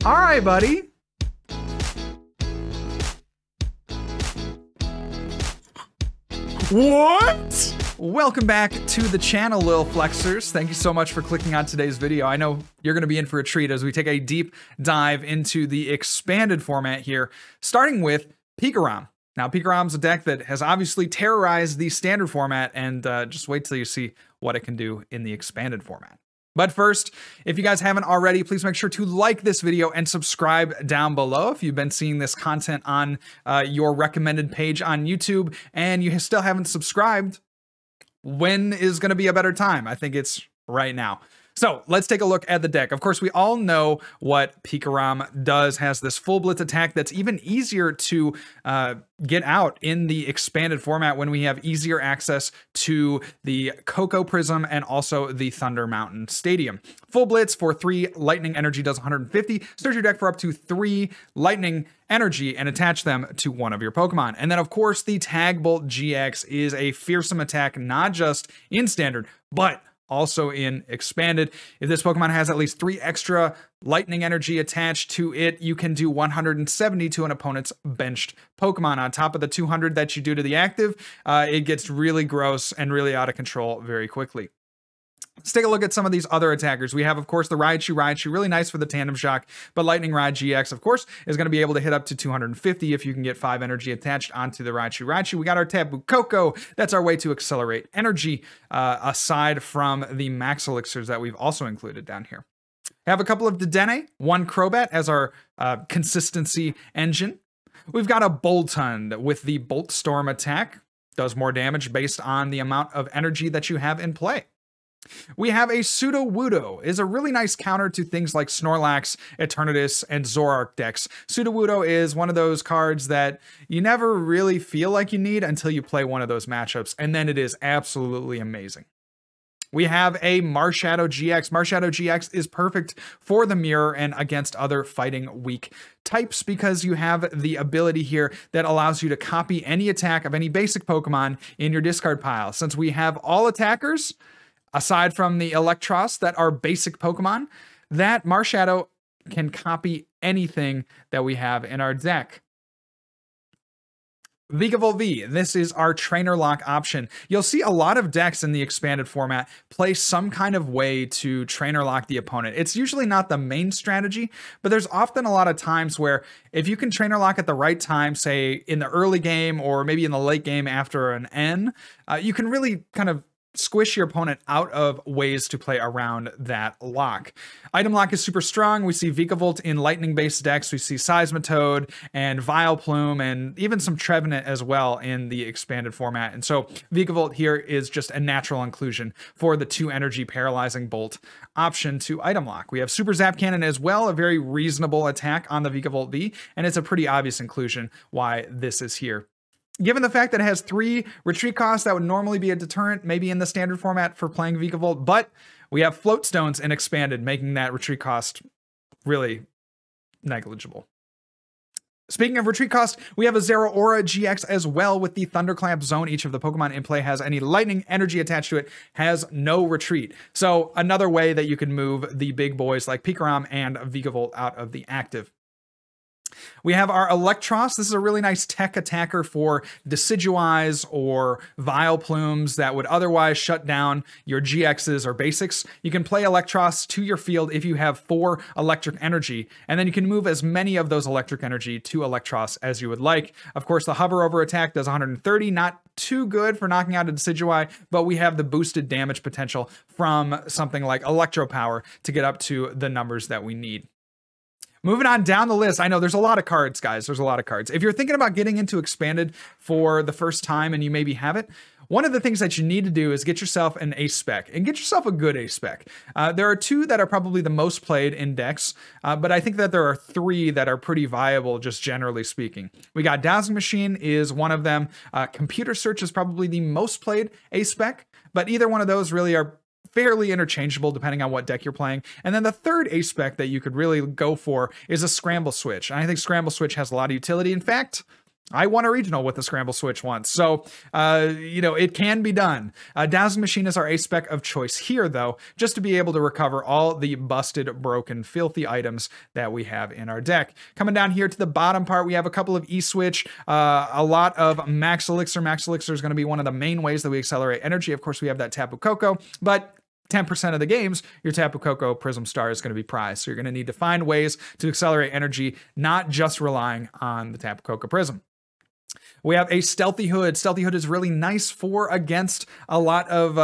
All right, buddy. What? Welcome back to the channel, Lil Flexers. Thank you so much for clicking on today's video. I know you're going to be in for a treat as we take a deep dive into the expanded format here, starting with Pikarom. Now, Pikarom's a deck that has obviously terrorized the standard format, and just wait till you see what it can do in the expanded format. But first, if you guys haven't already, please make sure to like this video and subscribe down below if you've been seeing this content on your recommended page on YouTube and you still haven't subscribed. When is going to be a better time? I think it's right now. So let's take a look at the deck. Of course, we all know what Pikarom does, has this full blitz attack that's even easier to get out in the expanded format when we have easier access to the Coco Prism and also the Thunder Mountain Stadium. Full blitz for 3 lightning energy does 150. Search your deck for up to 3 lightning energy and attach them to one of your Pokemon. And then of course the Tag Bolt GX is a fearsome attack, not just in standard, but also in expanded. If this Pokemon has at least 3 extra lightning energy attached to it, you can do 170 to an opponent's benched Pokemon. On top of the 200 that you do to the active, it gets really gross and really out of control very quickly. Let's take a look at some of these other attackers. We have, of course, the Raichu, really nice for the Tandem Shock, but Lightning Rod GX, of course, is going to be able to hit up to 250 if you can get 5 energy attached onto the Raichu. We got our Tapu Koko. That's our way to accelerate energy, aside from the Max Elixirs that we've also included down here. We have a couple of Dedenne, 1 Crobat as our consistency engine. We've got a Boltund with the Bolt Storm attack. Does more damage based on the amount of energy that you have in play. We have a Sudowoodo, is a really nice counter to things like Snorlax, Eternatus, and Zoroark decks. Sudowoodo is one of those cards that you never really feel like you need until you play one of those matchups, and then it is absolutely amazing. We have a Marshadow GX. Marshadow GX is perfect for the mirror and against other fighting weak types because you have the ability here that allows you to copy any attack of any basic Pokemon in your discard pile. Since we have all attackers, aside from the Electros that are basic Pokemon, that Marshadow can copy anything that we have in our deck. Vikavolt V, this is our trainer lock option. You'll see a lot of decks in the expanded format play some kind of way to trainer lock the opponent. It's usually not the main strategy, but there's often a lot of times where if you can trainer lock at the right time, say in the early game or maybe in the late game after an N, you can really kind of squish your opponent out of ways to play around that lock. Item lock is super strong. We see Vikavolt in lightning-based decks. We see Seismitoad and Vileplume and even some Trevenant as well in the expanded format. And so Vikavolt here is just a natural inclusion for the 2 energy paralyzing bolt option to item lock. We have Super Zap Cannon as well, a very reasonable attack on the Vikavolt V, and it's a pretty obvious inclusion why this is here. Given the fact that it has 3 retreat costs, that would normally be a deterrent, maybe in the standard format for playing Vikavolt, but we have Float Stones in expanded, making that retreat cost really negligible. Speaking of retreat cost, we have a Zeraora GX as well with the Thunderclamp Zone. Each of the Pokemon in play has any lightning energy attached to it, has no retreat. So another way that you can move the big boys like Pikarom and Vikavolt out of the active. We have our Electros. This is a really nice tech attacker for Decidueyes or Vileplumes that would otherwise shut down your GXs or basics. You can play Electros to your field if you have 4 electric energy, and then you can move as many of those electric energy to Electros as you would like. Of course, the hover over attack does 130, not too good for knocking out a Decidueye, but we have the boosted damage potential from something like Electro Power to get up to the numbers that we need. Moving on down the list, I know there's a lot of cards, guys. There's a lot of cards. If you're thinking about getting into expanded for the first time and you maybe haven't, one of the things that you need to do is get yourself an ace spec and get yourself a good ace spec. There are 2 that are probably the most played in decks, but I think that there are 3 that are pretty viable, just generally speaking. We got Dowsing Machine is one of them. Computer Search is probably the most played ace spec, but either one of those really are fairly interchangeable depending on what deck you're playing. And then the third ace spec that you could really go for is a Scramble Switch. And I think Scramble Switch has a lot of utility. In fact, I won a regional with the scramble switch once. So, you know, it can be done. Dazzling Machine is our A spec of choice here, though, just to be able to recover all the busted, broken, filthy items that we have in our deck. Coming down here to the bottom part, we have a couple of E-switch, a lot of Max Elixir. Max Elixir is going to be one of the main ways that we accelerate energy. Of course, we have that Tapu Koko, but 10% of the games, your Tapu Koko Prism Star is going to be prized. So you're going to need to find ways to accelerate energy, not just relying on the Tapu Koko Prism. We have a Stealthy Hood. Stealthy Hood is really nice for against a lot of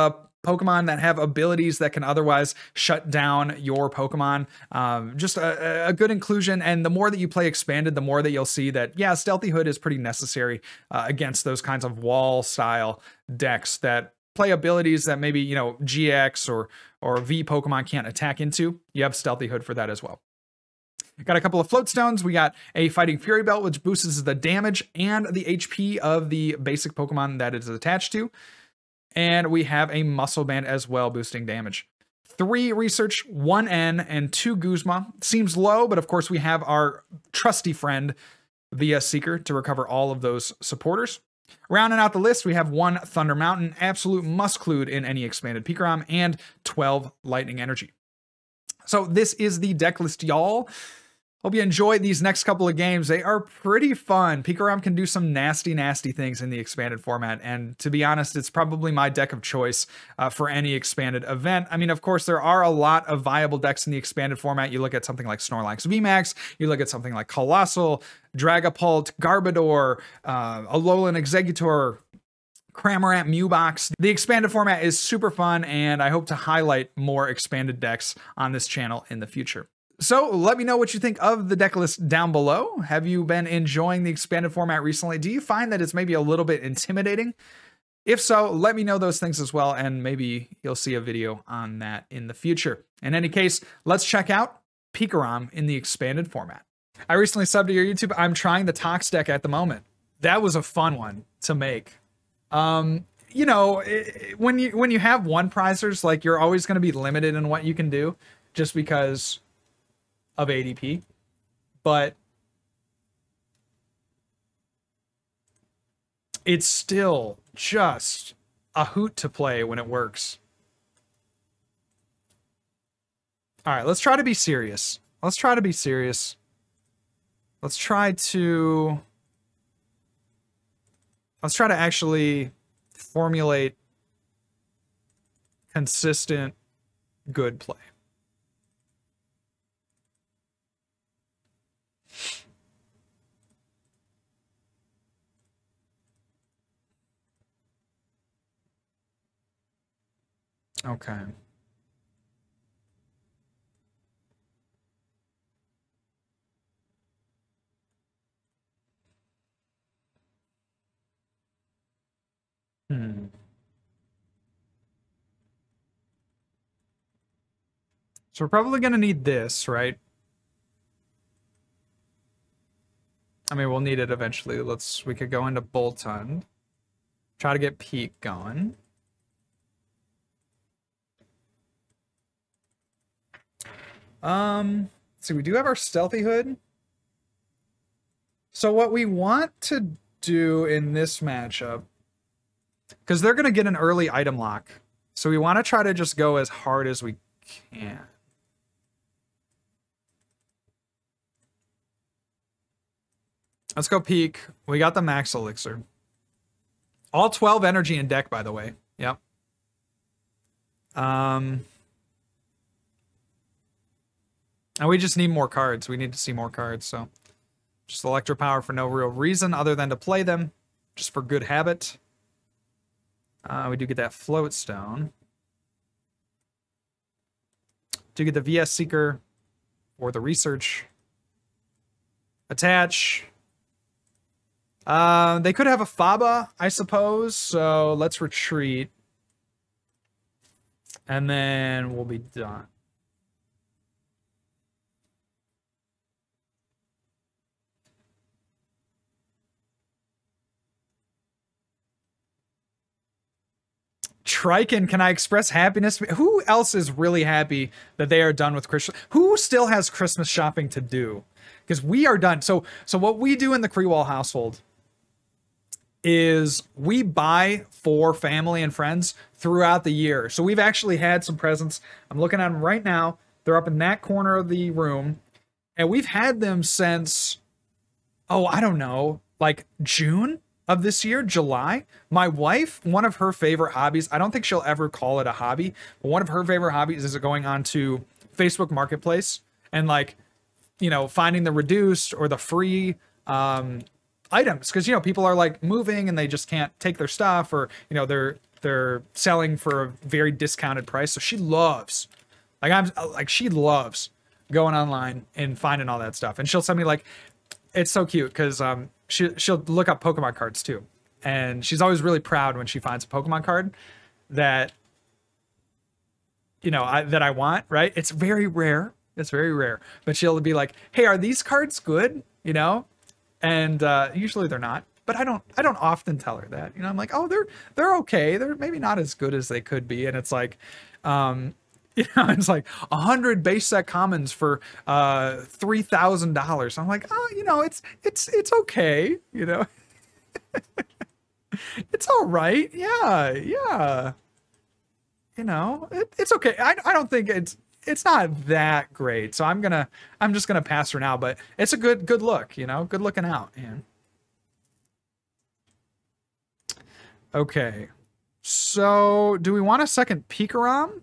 Pokemon that have abilities that can otherwise shut down your Pokemon. Just a good inclusion. And the more that you play Expanded, the more that you'll see that, yeah, Stealthy Hood is pretty necessary against those kinds of wall style decks that play abilities that maybe, you know, GX or V Pokemon can't attack into. You have Stealthy Hood for that as well. Got a couple of float stones. We got a Fighting Fury Belt, which boosts the damage and the HP of the basic Pokemon that it is attached to. And we have a Muscle Band as well, boosting damage. 3 Research, 1 N, and 2 Guzma. Seems low, but of course we have our trusty friend, VS Seeker, to recover all of those supporters. Rounding out the list, we have 1 Thunder Mountain, absolute must-clued in any expanded Pikarom, and 12 Lightning Energy. So this is the deck list, y'all. Hope you enjoy these next couple of games. They are pretty fun. Pikarom can do some nasty, nasty things in the expanded format. And to be honest, it's probably my deck of choice for any expanded event. I mean, of course, there are a lot of viable decks in the expanded format. You look at something like Snorlax VMAX. You look at something like Colossal, Dragapult, Garbodor, Alolan Exeggutor, Cramorant, Mewbox. The expanded format is super fun, and I hope to highlight more expanded decks on this channel in the future. So let me know what you think of the deck list down below. Have you been enjoying the expanded format recently? Do you find that it's maybe a little bit intimidating? If so, let me know those things as well, and maybe you'll see a video on that in the future. In any case, let's check out Pikarom in the expanded format. I recently subbed to your YouTube. I'm trying the Tox deck at the moment. That was a fun one to make. You know, when you have one prizers, like, you're always going to be limited in what you can do just because of ADP, but it's still just a hoot to play when it works. All right, let's try to be serious. Let's try to be serious. Let's try to actually formulate consistent good play. Okay. So we're probably going to need this, right? I mean, we'll need it eventually. We could go into Boltund. Try to get Peak going. So we do have our Stealthy Hood. So what we want to do in this matchup, because they're going to get an early item lock, so we want to try to just go as hard as we can. Let's go Peak. We got the Max Elixir. All 12 energy in deck, by the way. Yep. And we just need more cards. We need to see more cards, so just Electropower for no real reason other than to play them, just for good habit. We do get that Float Stone. Do get the VS Seeker or the Research. Attach. They could have a Faba, I suppose, so let's retreat. And then we'll be done. Triken, can I express happiness? Who else is really happy that they are done with Christmas? Who still has Christmas shopping to do? Because we are done. So what we do in the Krewall household is we buy for family and friends throughout the year. So we've actually had some presents. I'm looking at them right now. They're up in that corner of the room. And we've had them since, oh, I don't know, like June of this year, July. My wife, one of her favorite hobbies, I don't think she'll ever call it a hobby, but one of her favorite hobbies is going on to Facebook Marketplace and like, you know, finding the reduced or the free items, because, you know, people are like moving and they just can't take their stuff, or, you know, they're selling for a very discounted price. So she loves, she loves going online and finding all that stuff. And she'll send me like, it's so cute because she'll look up Pokemon cards too, and she's always really proud when she finds a Pokemon card that, you know, that I want. Right? It's very rare. It's very rare, but she'll be like, "Hey, are these cards good?" You know, and usually they're not. But I don't often tell her that. You know, I'm like, "Oh, they're okay. They're maybe not as good as they could be." And it's like, you know, it's like 100 base set commons for $3,000. I'm like, oh, you know, it's okay. You know, it's all right. Yeah. You know, it's okay. I don't think it's not that great. So I'm just gonna pass her now. But it's a good look. You know, good looking out, man. Okay. So do we want a second Pikarom?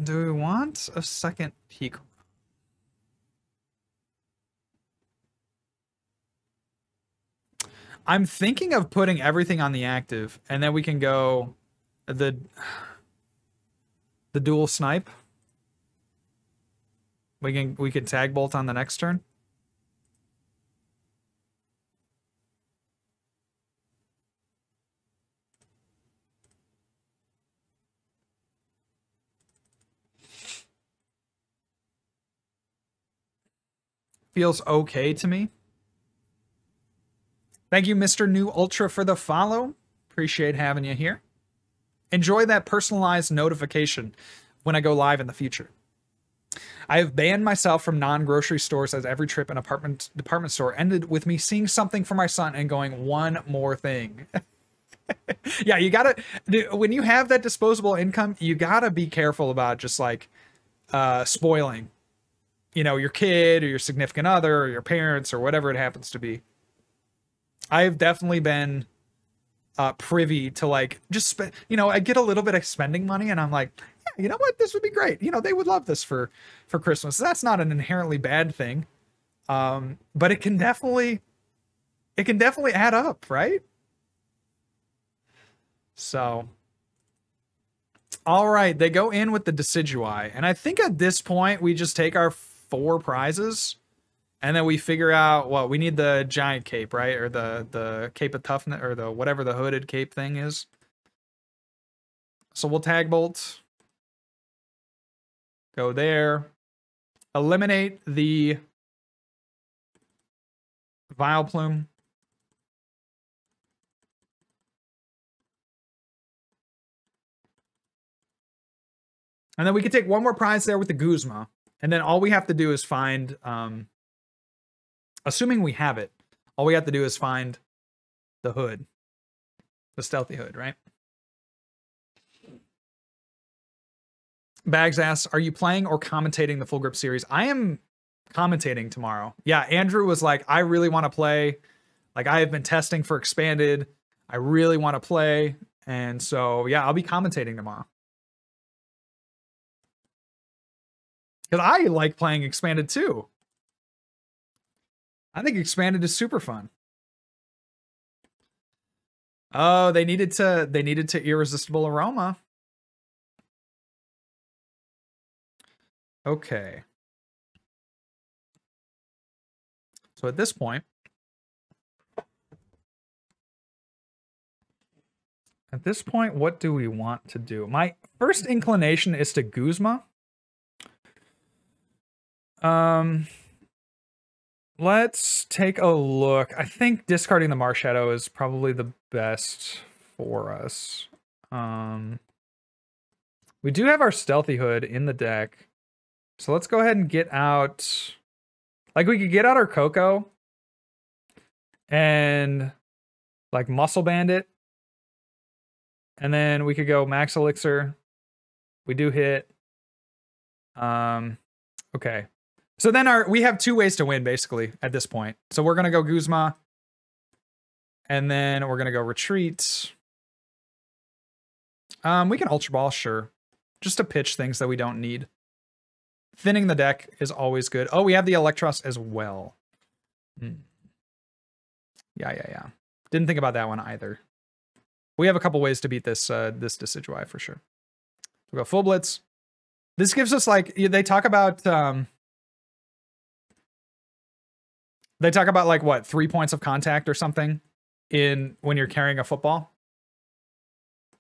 Do we want a second peak? I'm thinking of putting everything on the active, and then we can go the dual snipe. We can tag bolt on the next turn. Feels okay to me. Thank you, Mr. New Ultra, for the follow. Appreciate having you here. Enjoy that personalized notification when I go live in the future. I have banned myself from non-grocery stores, as every trip in department store ended with me seeing something for my son and going, one more thing. Yeah, you gotta, when you have that disposable income, you gotta be careful about just like spoiling, you know, your kid or your significant other or your parents or whatever it happens to be. I've definitely been privy to like just spend, you know, I get a little bit of spending money and I'm like, yeah, you know what, this would be great. You know, they would love this for Christmas. That's not an inherently bad thing. But it can definitely add up, right? So, all right, they go in with the Decidueye. And I think at this point, we just take our 4 prizes and then we figure out, well, we need the giant cape, right? Or the cape of toughness, or the whatever the hooded cape thing is. So we'll tag bolt. Go there. Eliminate the Vileplume. And then we can take one more prize there with the Guzma. And then all we have to do is find, assuming we have it, all we have to do is find the hood. The stealthy hood, right? Bags asks, are you playing or commentating the Full Grip series? I am commentating tomorrow. Yeah, Andrew was like, I really want to play. Like, I have been testing for Expanded. I really want to play. And so, yeah, I'll be commentating tomorrow. Because I like playing Expanded too. I think Expanded is super fun. Oh, they needed to Irresistible Aroma. Okay. So at this point, what do we want to do? My first inclination is to Guzma. Let's take a look. I think discarding the Marshadow is probably the best for us. We do have our Stealthy Hood in the deck. So let's go ahead and get out... Like, we could get out our Coco and like Muscle Bandit. And then we could go Max Elixir. We do hit. Okay. So then we have two ways to win basically at this point. So we're gonna go Guzma. And then we're gonna go Retreat. We can Ultra Ball, sure. Just to pitch things that we don't need. Thinning the deck is always good. Oh, we have the Electros as well. Yeah. Didn't think about that one either. We have a couple ways to beat this this Decidueye for sure. We'll go Full Blitz. This gives us like, they talk about like what, 3 points of contact or something in when you're carrying a football.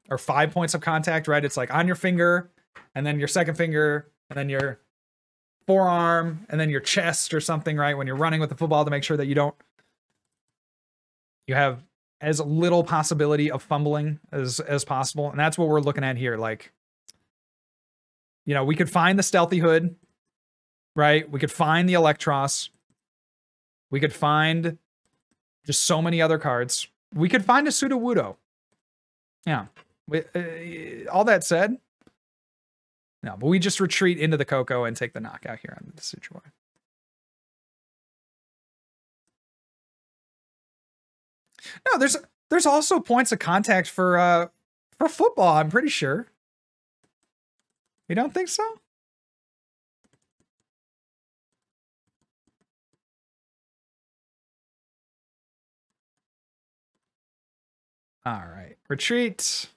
Or 5 points of contact, right? It's like on your finger, and then your second finger, and then your forearm, and then your chest or something, right? When you're running with the football to make sure that you have as little possibility of fumbling as possible. And that's what we're looking at here. Like, you know, we could find the Stealthy Hood, right? We could find the Electros. We could find just so many other cards. We could find a Sudowoodo. Yeah. All that said, no, but we just retreat into the Koko and take the knockout here on the Decidueye. No, there's also points of contact for football, I'm pretty sure. You don't think so? All right, retreat.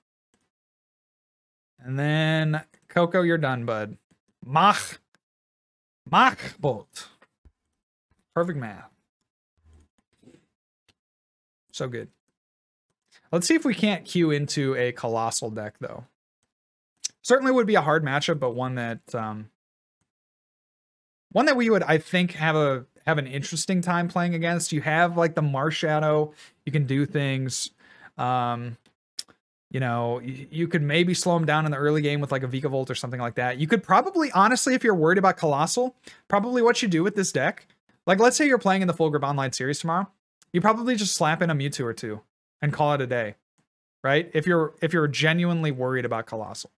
And then Koko, you're done, bud. Mach Bolt. Perfect math. So good. Let's see if we can't queue into a Colossal deck, though. Certainly would be a hard matchup, but one that we would, I think, have an interesting time playing against. You have like the Marshadow. You can do things. You know, you could maybe slow him down in the early game with like a Vikavolt or something like that. You could probably, honestly, if you're worried about Colossal, probably what you do with this deck, like let's say you're playing in the Full Grip Online series tomorrow, you probably just slap in a Mewtwo or two and call it a day, right? If you're genuinely worried about Colossal.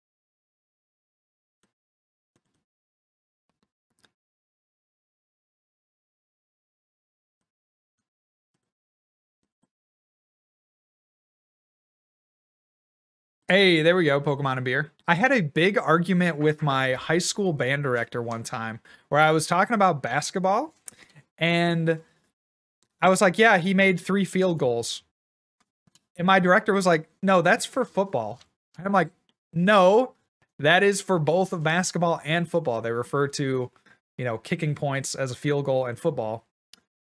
Hey, there we go, Pokemon and beer. I had a big argument with my high school band director one time where I was talking about basketball and I was like, yeah, he made 3 field goals. And my director was like, no, that's for football. And I'm like, no, that is for both of basketball and football. They refer to, you know, kicking points as a field goal and football.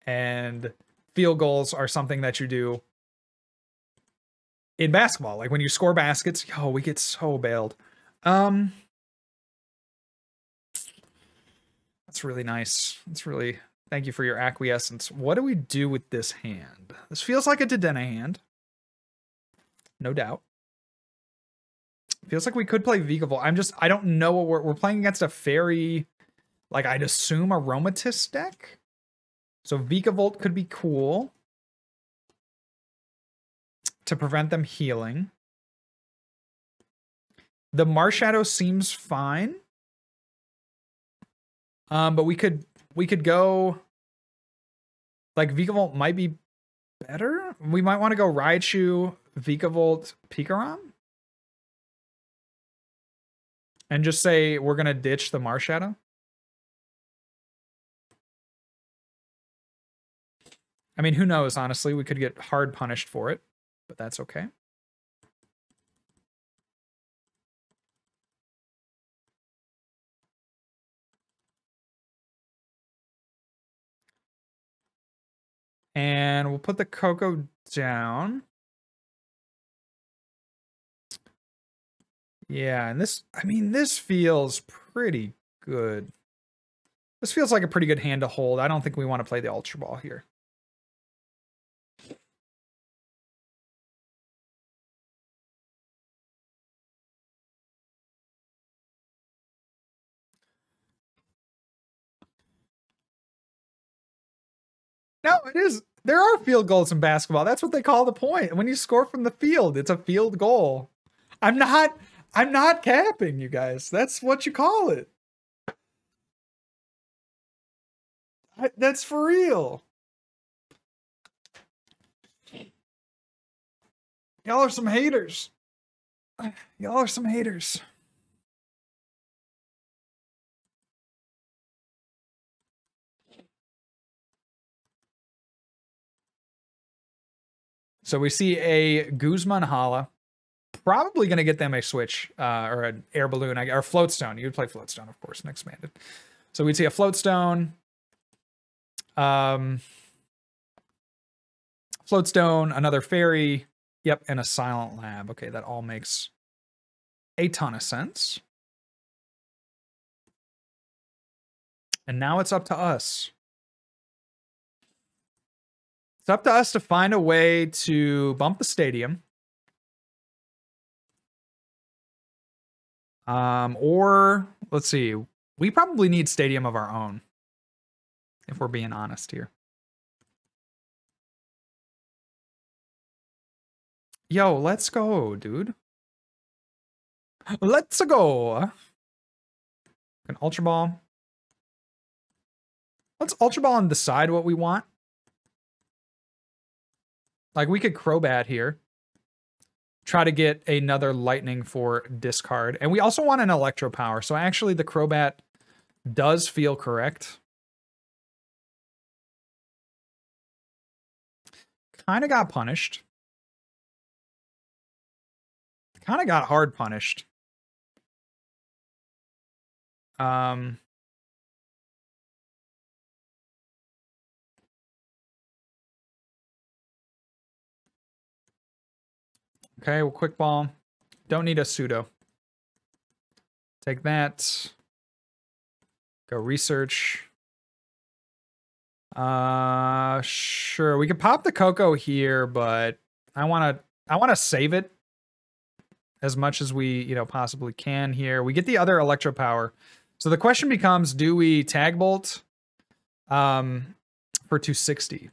And field goals are something that you do in basketball. Like when you score baskets, yo, we get so bailed. That's really nice. That's really, thank you for your acquiescence. What do we do with this hand? This feels like a Dedenne hand. No doubt. Feels like we could play Vikavolt. I don't know what we're playing against a fairy, like I'd assume Aromatisse deck. So Vikavolt could be cool to prevent them healing. The Marshadow seems fine. But we could go like Vikavolt might be better. We might want to go Raichu, Vikavolt, Pikarom. And just say we're going to ditch the Marshadow. I mean, who knows, honestly. We could get hard punished for it, but that's okay. And we'll put the Koko down. Yeah, and this, I mean, this feels pretty good. This feels like a pretty good hand to hold. I don't think we want to play the Ultra Ball here. No, it is. There are field goals in basketball. That's what they call the point. When you score from the field, it's a field goal. I'm not capping, you guys. That's what you call it. That's for real. Y'all are some haters. Y'all are some haters. So we see a Guzman Hala. Probably going to get them a switch or an air balloon or floatstone. You would play floatstone, of course, and expanded. So we'd see a floatstone. Floatstone, another fairy. Yep, and a silent lab. Okay, that all makes a ton of sense. And now it's up to us. It's up to us to find a way to bump the stadium. Or, let's see. We probably need stadium of our own, if we're being honest here. Yo, let's go, dude. Let's go. An Ultra Ball. Let's Ultra Ball and decide what we want. Like, we could Crobat here. Try to get another Lightning for discard. And we also want an Electro Power. So actually, the Crobat does feel correct. Kind of got punished. Kind of got hard punished. Okay, we'll Quick Ball. Don't need a pseudo. Take that. Go research. Sure. We could pop the Coco here, but I wanna save it as much as we, possibly can here. We get the other Electro Power. So the question becomes, do we Tag Bolt for 260?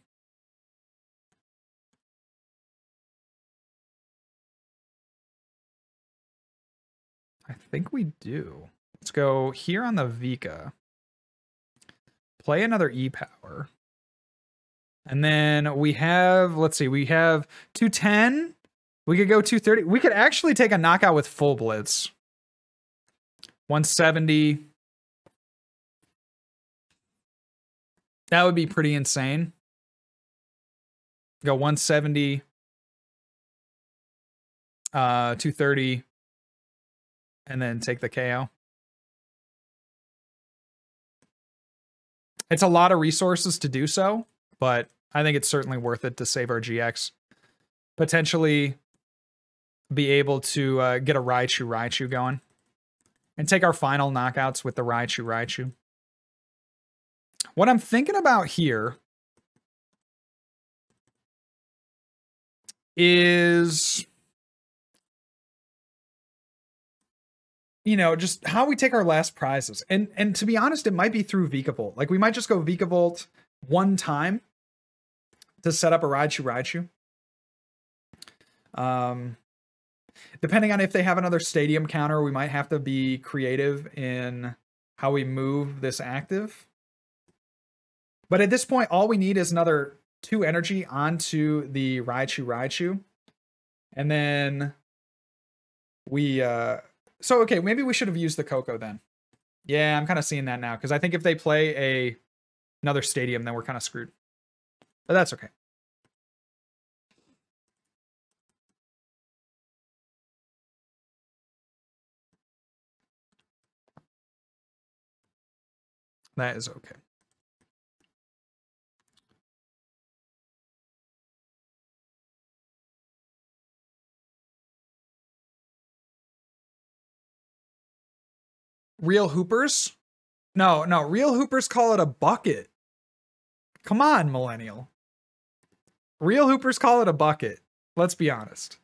I think we do. Let's go here on the Vika. Play another E-Power. And then we have, let's see, we have 210. We could go 230. We could actually take a knockout with full Blitz. 170. That would be pretty insane. Go 170. 230. And then take the KO. It's a lot of resources to do so, but I think it's certainly worth it to save our GX. Potentially be able to get a Raichu going. And take our final knockouts with the Raichu. What I'm thinking about here is, just how we take our last prizes. And to be honest, it might be through Vikavolt. Like, we might just go Vikavolt one time to set up a Raichu. Depending on if they have another stadium counter, we might have to be creative in how we move this active. But at this point, all we need is another 2 energy onto the Raichu. And then we... So, okay, maybe we should have used the Coco then. Yeah, I'm kind of seeing that now, because I think if they play another stadium, then we're kind of screwed. But that's okay. That is okay. Real Hoopers? No, real Hoopers call it a bucket. Come on, Millennial. Real Hoopers call it a bucket. Let's be honest.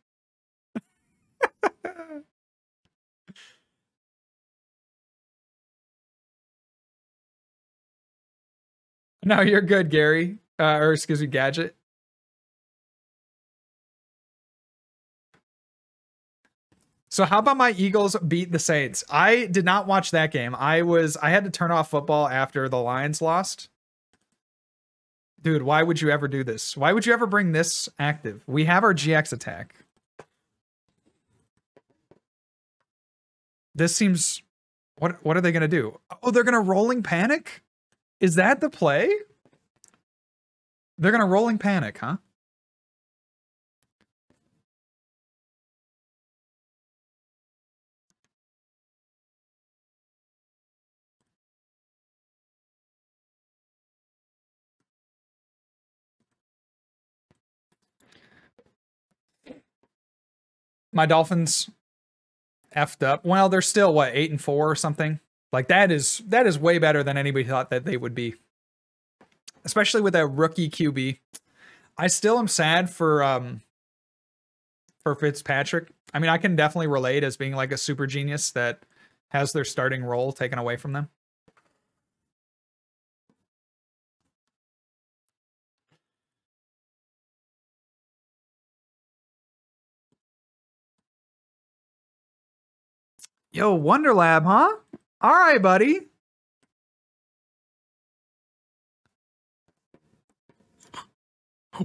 No, you're good, Gary. Or excuse me, Gadget. So how about my Eagles beat the Saints? I did not watch that game. I had to turn off football after the Lions lost. Dude, why would you ever do this? Why would you ever bring this active? We have our GX attack. This seems... What are they going to do? Oh, they're going to rolling panic? Is that the play? They're going to rolling panic, huh? My Dolphins effed up. Well, they're still what, 8-4 or something. Like that is way better than anybody thought that they would be. Especially with a rookie QB. I still am sad for Fitzpatrick. I mean, I can definitely relate as being like a super genius that has their starting role taken away from them. Yo, Wonder Lab, huh? All right, buddy.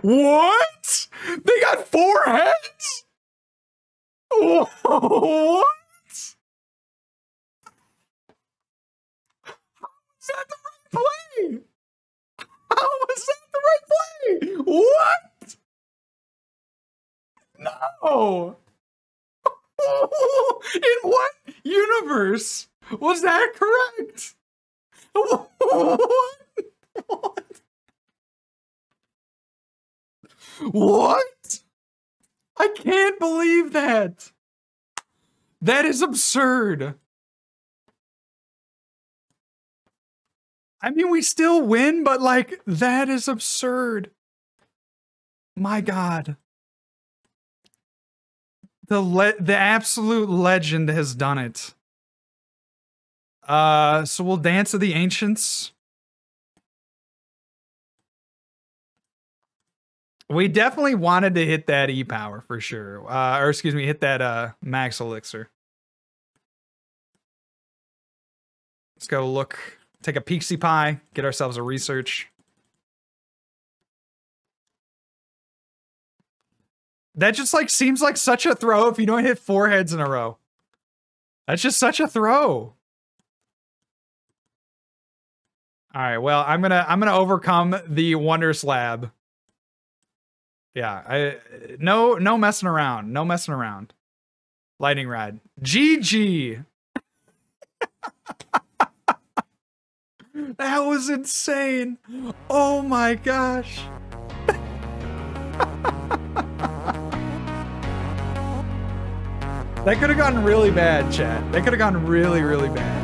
What? They got 4 heads? What? How is that the right play? How was that the right play? What? No. In what universe was that correct? What? What? I can't believe that. That is absurd. I mean, we still win, but like, that is absurd. My God. The absolute legend has done it. So we'll Dance of the Ancients. We definitely wanted to hit that E-Power for sure. Or excuse me, hit that Max Elixir. Let's go look, take a Peaksy Pie, get ourselves a research. That just like seems like such a throw if you don't hit 4 heads in a row. That's just such a throw. All right, well, I'm gonna overcome the Wonders Lab. Yeah, no messing around. No messing around. Lightning Rod. GG. That was insane. Oh my gosh. That could have gotten really bad, chat. That could have gotten really, really bad.